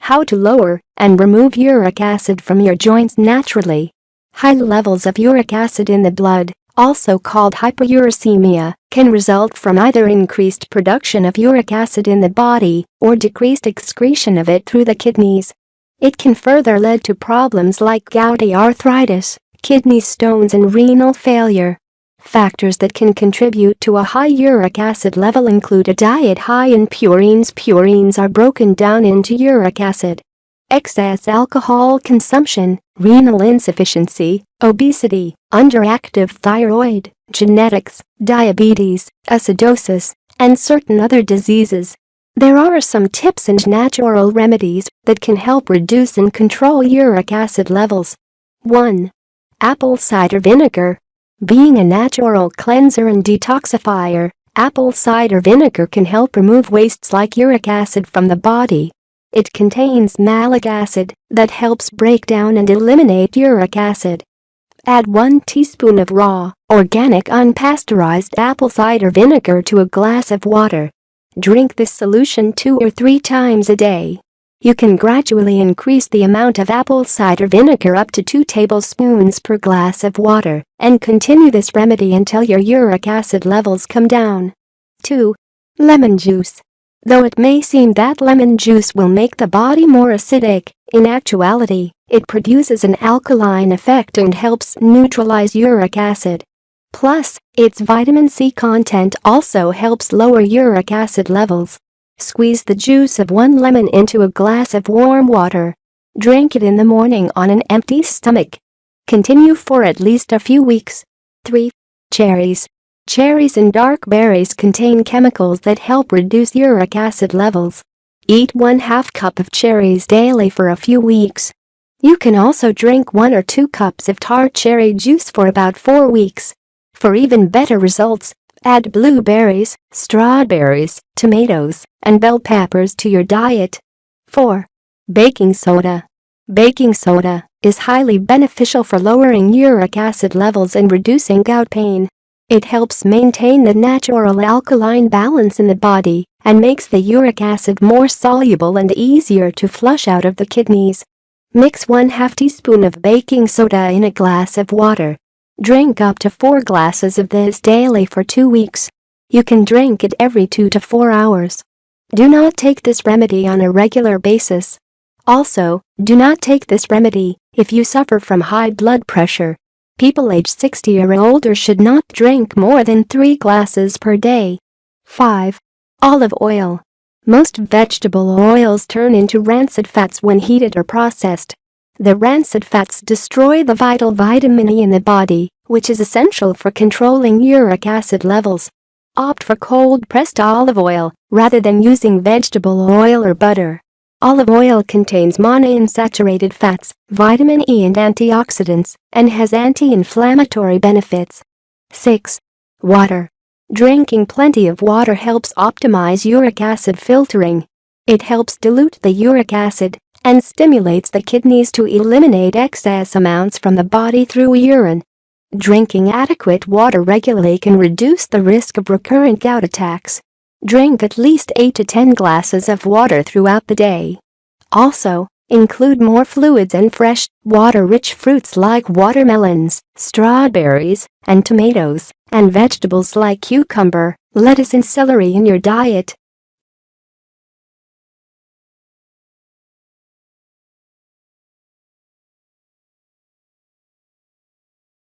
How to lower and remove uric acid from your joints naturally. High levels of uric acid in the blood, also called hyperuricemia, can result from either increased production of uric acid in the body or decreased excretion of it through the kidneys. It can further lead to problems like gouty arthritis, kidney stones and renal failure. Factors that can contribute to a high uric acid level include a diet high in purines. Purines are broken down into uric acid. Excess alcohol consumption, renal insufficiency, obesity, underactive thyroid, genetics, diabetes, acidosis, and certain other diseases. There are some tips and natural remedies that can help reduce and control uric acid levels. 1. Apple cider vinegar. Being a natural cleanser and detoxifier, apple cider vinegar can help remove wastes like uric acid from the body. It contains malic acid that helps break down and eliminate uric acid. Add 1 teaspoon of raw, organic unpasteurized apple cider vinegar to a glass of water. Drink this solution 2 or 3 times a day. You can gradually increase the amount of apple cider vinegar up to 2 tablespoons per glass of water and continue this remedy until your uric acid levels come down. 2. Lemon juice. Though it may seem that lemon juice will make the body more acidic, in actuality, it produces an alkaline effect and helps neutralize uric acid. Plus, its vitamin C content also helps lower uric acid levels. Squeeze the juice of 1 lemon into a glass of warm water. Drink it in the morning on an empty stomach. Continue for at least a few weeks. 3. Cherries. Cherries and dark berries contain chemicals that help reduce uric acid levels. Eat 1/2 cup of cherries daily for a few weeks. You can also drink 1 or 2 cups of tart cherry juice for about 4 weeks. For even better results, add blueberries, strawberries, tomatoes, and bell peppers to your diet. 4. Baking soda. Baking soda is highly beneficial for lowering uric acid levels and reducing gout pain. It helps maintain the natural alkaline balance in the body and makes the uric acid more soluble and easier to flush out of the kidneys. Mix 1/2 teaspoon of baking soda in a glass of water. Drink up to 4 glasses of this daily for 2 weeks. You can drink it every 2 to 4 hours. Do not take this remedy on a regular basis. Also, do not take this remedy if you suffer from high blood pressure. People aged 60 or older should not drink more than 3 glasses per day. 5. Olive oil. Most vegetable oils turn into rancid fats when heated or processed. The rancid fats destroy the vital vitamin E in the body, which is essential for controlling uric acid levels. Opt for cold-pressed olive oil rather than using vegetable oil or butter. Olive oil contains monounsaturated fats, vitamin E and antioxidants, and has anti-inflammatory benefits. 6. Water. Drinking plenty of water helps optimize uric acid filtering. It helps dilute the uric acid and stimulates the kidneys to eliminate excess amounts from the body through urine. Drinking adequate water regularly can reduce the risk of recurrent gout attacks. Drink at least 8 to 10 glasses of water throughout the day. Also, include more fluids and fresh, water-rich fruits like watermelons, strawberries, and tomatoes, and vegetables like cucumber, lettuce and celery in your diet.